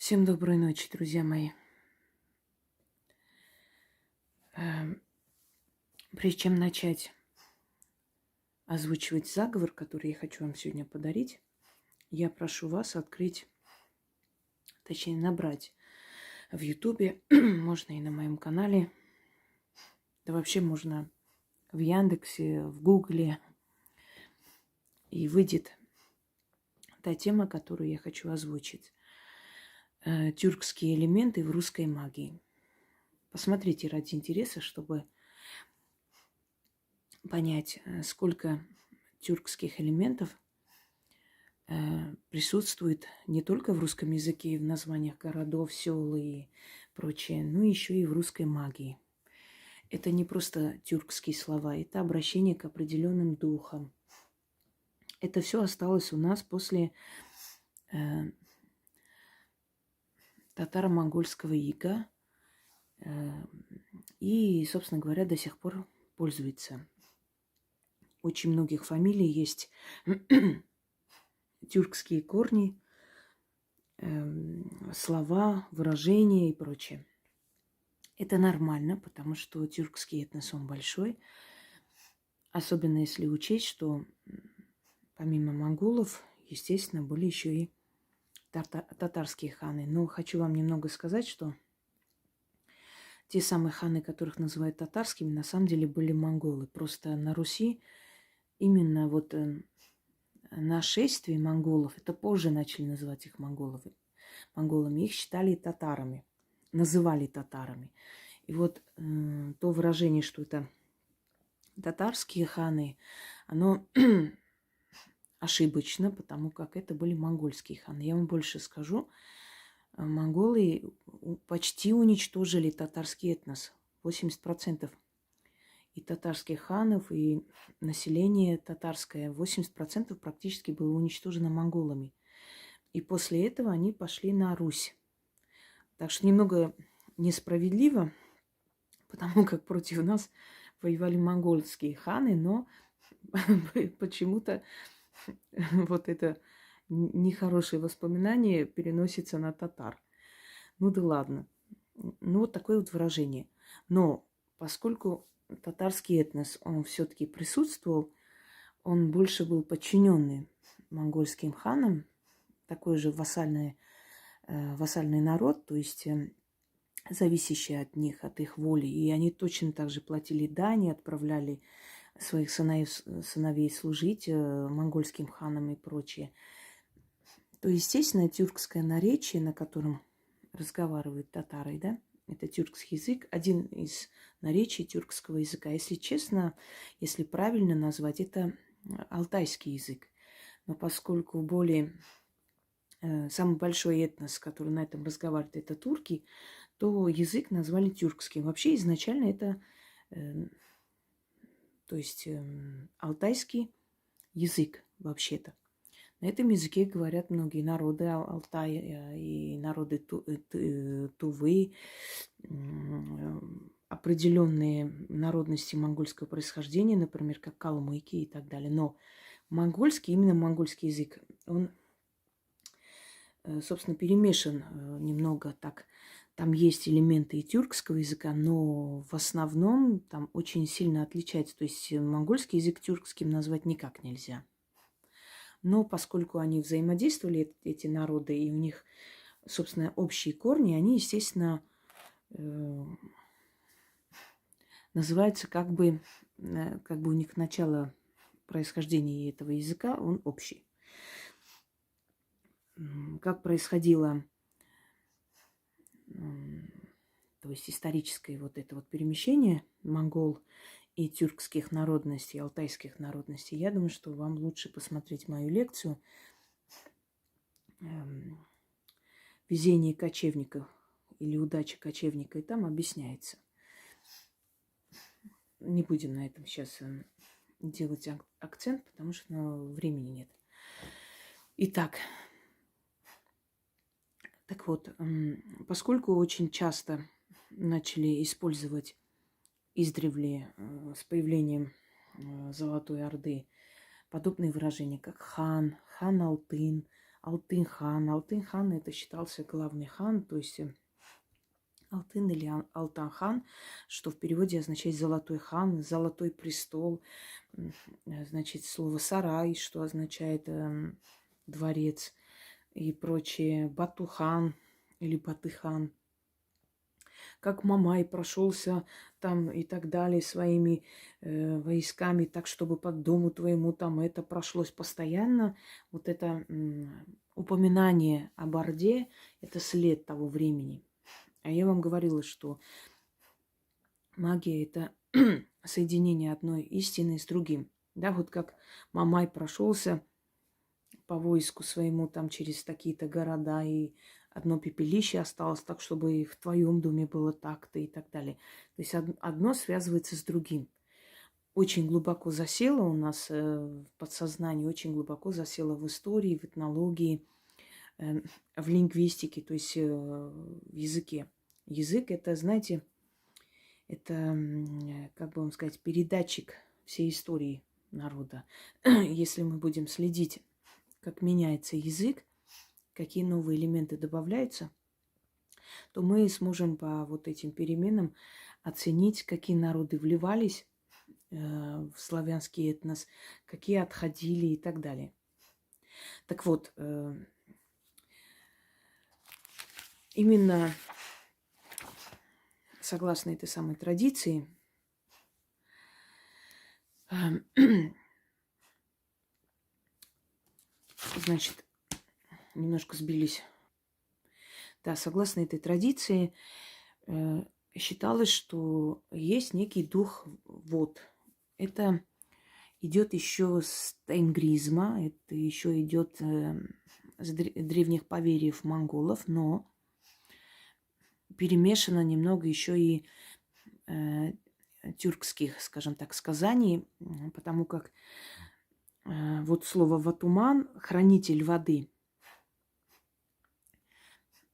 Всем доброй ночи, друзья мои. Эм, Прежде чем начать озвучивать заговор, который я хочу вам сегодня подарить, я прошу вас открыть, точнее набрать в Ютубе, можно и на моем канале, да вообще можно в Яндексе, в Гугле, и выйдет та тема, которую я хочу озвучить. Тюркские элементы в русской магии. Посмотрите ради интереса, чтобы понять, сколько тюркских элементов присутствует не только в русском языке, и в названиях городов, сел и прочее, но еще и в русской магии. Это не просто тюркские слова, это обращение к определенным духам. Это все осталось у нас после татаро-монгольского ига и, собственно говоря, до сих пор пользуется. Очень многих фамилий есть тюркские корни, слова, выражения и прочее. Это нормально, потому что тюркский этнос, он большой. Особенно если учесть, что помимо монголов, естественно, были еще и татарские ханы. Но хочу вам немного сказать, что те самые ханы, которых называют татарскими, на самом деле были монголы. Просто на Руси именно вот нашествие монголов, это позже начали называть их монголами, их считали татарами, называли татарами. И вот то выражение, что это татарские ханы, оно ошибочно, потому как это были монгольские ханы. Я вам больше скажу, монголы почти уничтожили татарский этнос. 80% и татарских ханов, и население татарское, 80% практически было уничтожено монголами. И после этого они пошли на Русь. Так что немного несправедливо, потому как против нас воевали монгольские ханы, но почему-то вот это нехорошее воспоминание переносится на татар. Ну да ладно. Ну вот такое вот выражение. Но поскольку татарский этнос, он все-таки присутствовал, он больше был подчиненный монгольским ханам, такой же вассальный народ, то есть зависящий от них, от их воли. И они точно так же платили дани, отправляли своих сыновей служить монгольским ханам и прочее. То, естественно, тюркское наречие, на котором разговаривают татары, да, это тюркский язык, один из наречий тюркского языка. Если честно, если правильно назвать, это алтайский язык. Но поскольку самый большой этнос, который на этом разговаривает, это турки, то язык назвали тюркским. Вообще изначально это алтайский язык вообще-то. На этом языке говорят многие народы Алтая и народы Тувы, определенные народности монгольского происхождения, например, как калмыки и так далее. Но монгольский, именно монгольский язык, он, собственно, перемешан немного так. Там есть элементы и тюркского языка, но в основном там очень сильно отличается. То есть монгольский язык тюркским назвать никак нельзя. Но поскольку они взаимодействовали, эти народы, и у них, собственно, общие корни, они, естественно, называются как бы у них начало происхождения этого языка, он общий. Как происходило, то есть историческое вот это вот перемещение монгол и тюркских народностей, алтайских народностей, я думаю, что вам лучше посмотреть мою лекцию «Везение кочевников» или «Удача кочевника», и там объясняется. Не будем на этом сейчас делать акцент, потому что времени нет. Итак, так вот, поскольку очень часто начали использовать издревле с появлением Золотой Орды подобные выражения, как хан, хан Алтын, Алтын-хан. Алтын-хан это считался главный хан, то есть Алтын или Алтан-хан, что в переводе означает «золотой хан», «золотой престол». Значит, слово «сарай», что означает «дворец» и прочее. Батухан или Батыхан. Как Мамай прошелся там и так далее своими войсками, так, чтобы по дому твоему там это прошлось постоянно. Вот это упоминание об Орде, это след того времени. А я вам говорила, что магия – это соединение одной истины с другим. Да, вот как Мамай прошелся по войску своему там через такие-то города, и одно пепелище осталось так, чтобы и в твоем доме было так-то и так далее. То есть одно связывается с другим. Очень глубоко засело у нас в подсознании, очень глубоко засело в истории, в этнологии, в лингвистике, то есть в языке. Язык – это, знаете, это, как бы вам сказать, передатчик всей истории народа. Если мы будем следить, как меняется язык, какие новые элементы добавляются, то мы сможем по вот этим переменам оценить, какие народы вливались в славянский этнос, какие отходили и так далее. Так вот, именно согласно этой самой традиции, значит, немножко сбились. Да, согласно этой традиции, считалось, что есть некий дух вод. Это идет еще с тайнгризма, это еще идет с древних поверьев монголов, но перемешано немного еще и тюркских, скажем так, сказаний, потому как вот слово «ватуман» – хранитель воды,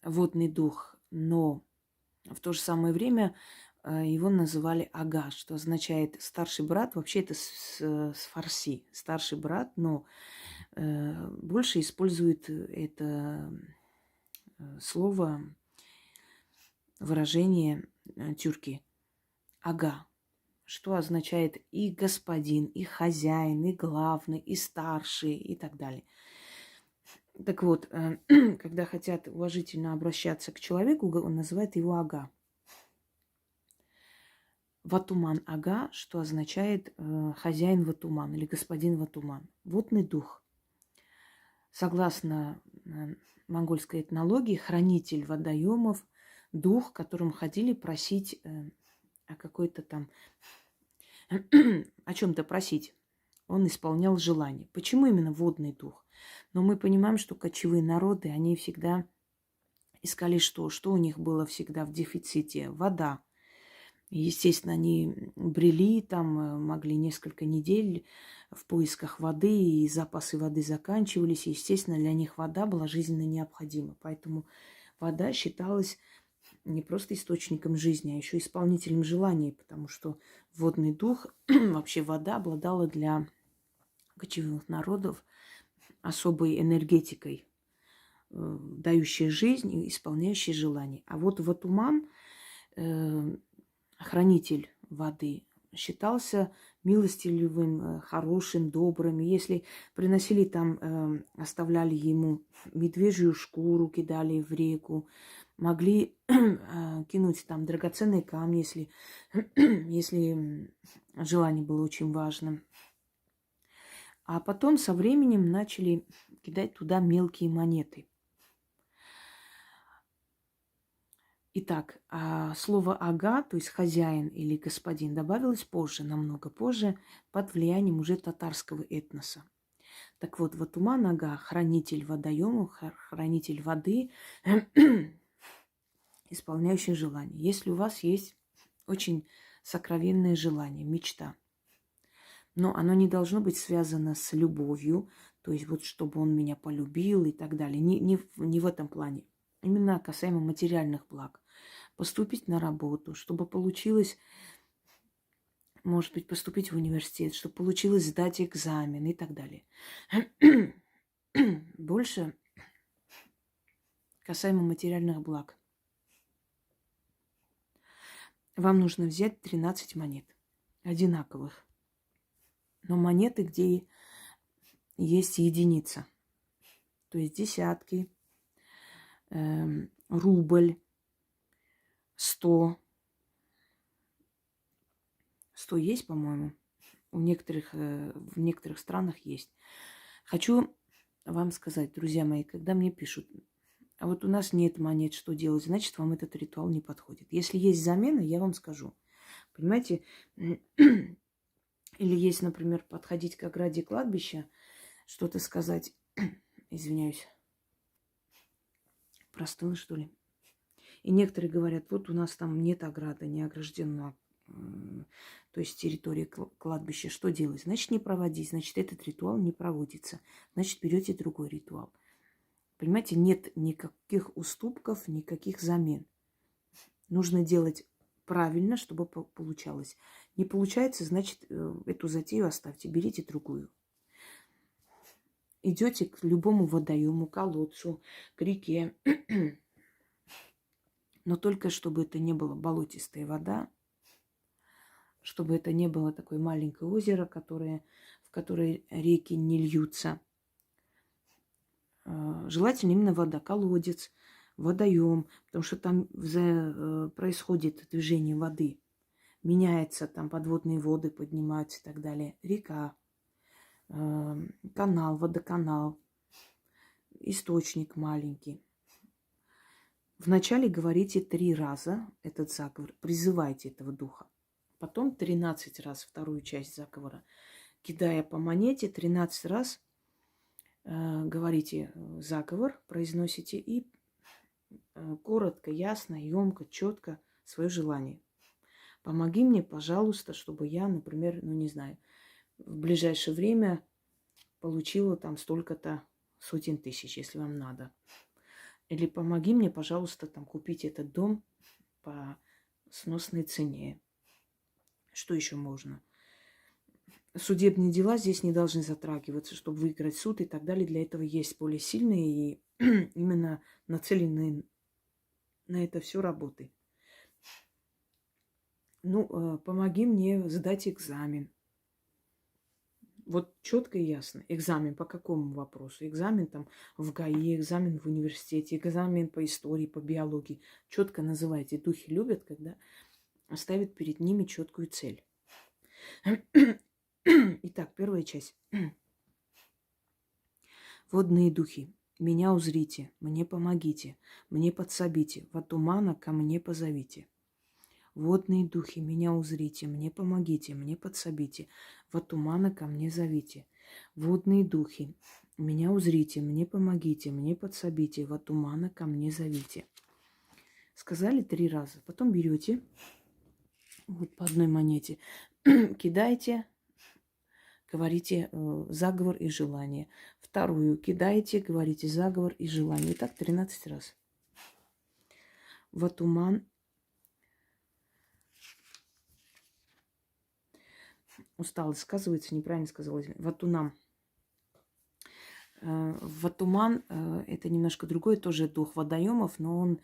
водный дух, но в то же самое время его называли ага, что означает старший брат. Вообще это с фарси, старший брат, но больше использует это слово, выражение тюрки ага, что означает и господин, и хозяин, и главный, и старший, и так далее. Так вот, когда хотят уважительно обращаться к человеку, он называет его ага. Ватуман ага, что означает хозяин Ватуман или господин Ватуман. Водный дух. Согласно монгольской этнологии, хранитель водоемов, дух, которым ходили просить о какой-то там, о чем-то просить. Он исполнял желание. Почему именно водный дух? Но мы понимаем, что кочевые народы, они всегда искали что? Что у них было всегда в дефиците? Вода. Естественно, они брели, там могли несколько недель в поисках воды, и запасы воды заканчивались. И, естественно, для них вода была жизненно необходима. Поэтому вода считалась не просто источником жизни, а еще исполнителем желаний, потому что водный дух, вообще вода, обладала для кочевых народов особой энергетикой, дающей жизнь и исполняющей желания. А вот Ватуман, хранитель воды, считался милостивым, хорошим, добрым. Если приносили там, оставляли ему медвежью шкуру, кидали в реку, могли кинуть там драгоценные камни, если желание было очень важным. А потом со временем начали кидать туда мелкие монеты. Итак, слово «ага», то есть хозяин или господин, добавилось позже, намного позже, под влиянием уже татарского этноса. Так вот, Ватуман ага – хранитель водоемов, хранитель воды, исполняющий желание. Если у вас есть очень сокровенное желание, мечта, но оно не должно быть связано с любовью, то есть вот чтобы он меня полюбил и так далее. Не в этом плане. Именно касаемо материальных благ. Поступить на работу, чтобы получилось, может быть, поступить в университет, чтобы получилось сдать экзамен и так далее. Больше касаемо материальных благ. Вам нужно взять 13 монет одинаковых. Но монеты, где есть единица. То есть десятки, рубль, 100. 100 есть, по-моему. В некоторых странах есть. Хочу вам сказать, друзья мои, когда мне пишут, а вот у нас нет монет, что делать, значит, вам этот ритуал не подходит. Если есть замена, я вам скажу. Понимаете? Или есть, например, подходить к ограде кладбища, что-то сказать. Извиняюсь. Простыла, что ли? И некоторые говорят, вот у нас там нет ограды, не ограждена, то есть территория кладбища. Что делать? Значит, не проводить. Значит, этот ритуал не проводится. Значит, берете другой ритуал. Понимаете, нет никаких уступков, никаких замен. Нужно делать правильно, чтобы получалось. Не получается, значит, эту затею оставьте, берите другую. Идете к любому водоему, колодцу, к реке. Но только чтобы это не было болотистая вода, чтобы это не было такое маленькое озеро, в которое реки не льются. Желательно именно вода, колодец, водоем, потому что там происходит движение воды. Меняется, там подводные воды поднимаются и так далее. Река, канал, водоканал, источник маленький. Вначале говорите 3 раза этот заговор, призывайте этого духа. Потом 13 раз вторую часть заговора, кидая по монете, 13 раз говорите заговор, произносите и коротко, ясно, емко, четко свое желание. Помоги мне, пожалуйста, чтобы я, например, ну не знаю, в ближайшее время получила там столько-то сотен тысяч, если вам надо. Или помоги мне, пожалуйста, там купить этот дом по сносной цене. Что еще можно? Судебные дела здесь не должны затрагиваться, чтобы выиграть суд и так далее. Для этого есть более сильные и именно нацеленные на это все работы. Ну, помоги мне сдать экзамен. Вот четко и ясно. Экзамен по какому вопросу? Экзамен там в ГАИ, экзамен в университете, экзамен по истории, по биологии. Четко называйте. Духи любят, когда ставят перед ними четкую цель. Итак, первая часть. Водные духи, меня узрите, мне помогите, мне подсобите, во тумана ко мне позовите. Водные духи, меня узрите, мне помогите, мне подсобите, во тумана ко мне зовите. Водные духи, меня узрите, мне помогите, мне подсобите, во тумана ко мне зовите. Сказали 3 раза. Потом берете вот по одной монете, кидаете, говорите заговор и желание. Вторую кидаете, говорите заговор и желание. И так 13 раз. Во туман. Усталость сказывается, неправильно сказала. Ватунам. Ватуман – это немножко другой, тоже дух водоемов, но он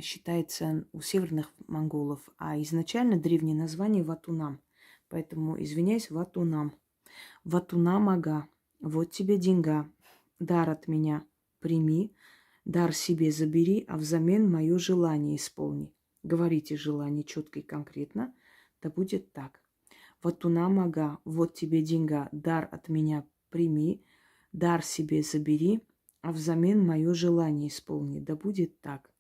считается у северных монголов. А изначально древнее название Ватунам. Поэтому, извиняюсь, Ватунам. Ватунам ага, вот тебе деньга, дар от меня прими, дар себе забери, а взамен мое желание исполни. Говорите желание четко и конкретно, да будет так. Ватунам ага, вот тебе деньга, дар от меня прими, дар себе забери, а взамен мое желание исполни, да будет так.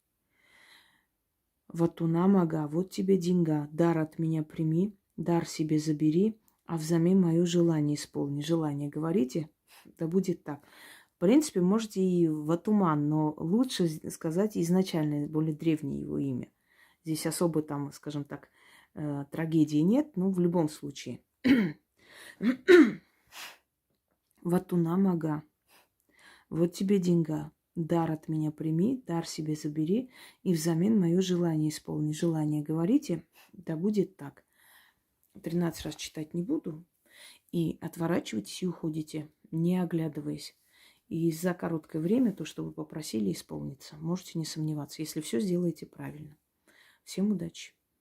Ватунам ага, вот тебе деньга, дар от меня прими, дар себе забери, а взамен мое желание исполни. Желание говорите, да будет так. В принципе, можете и Ватуман, но лучше сказать изначально, более древнее его имя. Здесь особо там, скажем так, трагедии нет, но в любом случае. Ватунам ага, вот тебе деньга, дар от меня прими, дар себе забери, и взамен мое желание исполни. Желание говорите, да будет так. 13 раз читать не буду. И отворачивайтесь и уходите, не оглядываясь. И за короткое время то, что вы попросили, исполнится. Можете не сомневаться, если все сделаете правильно. Всем удачи!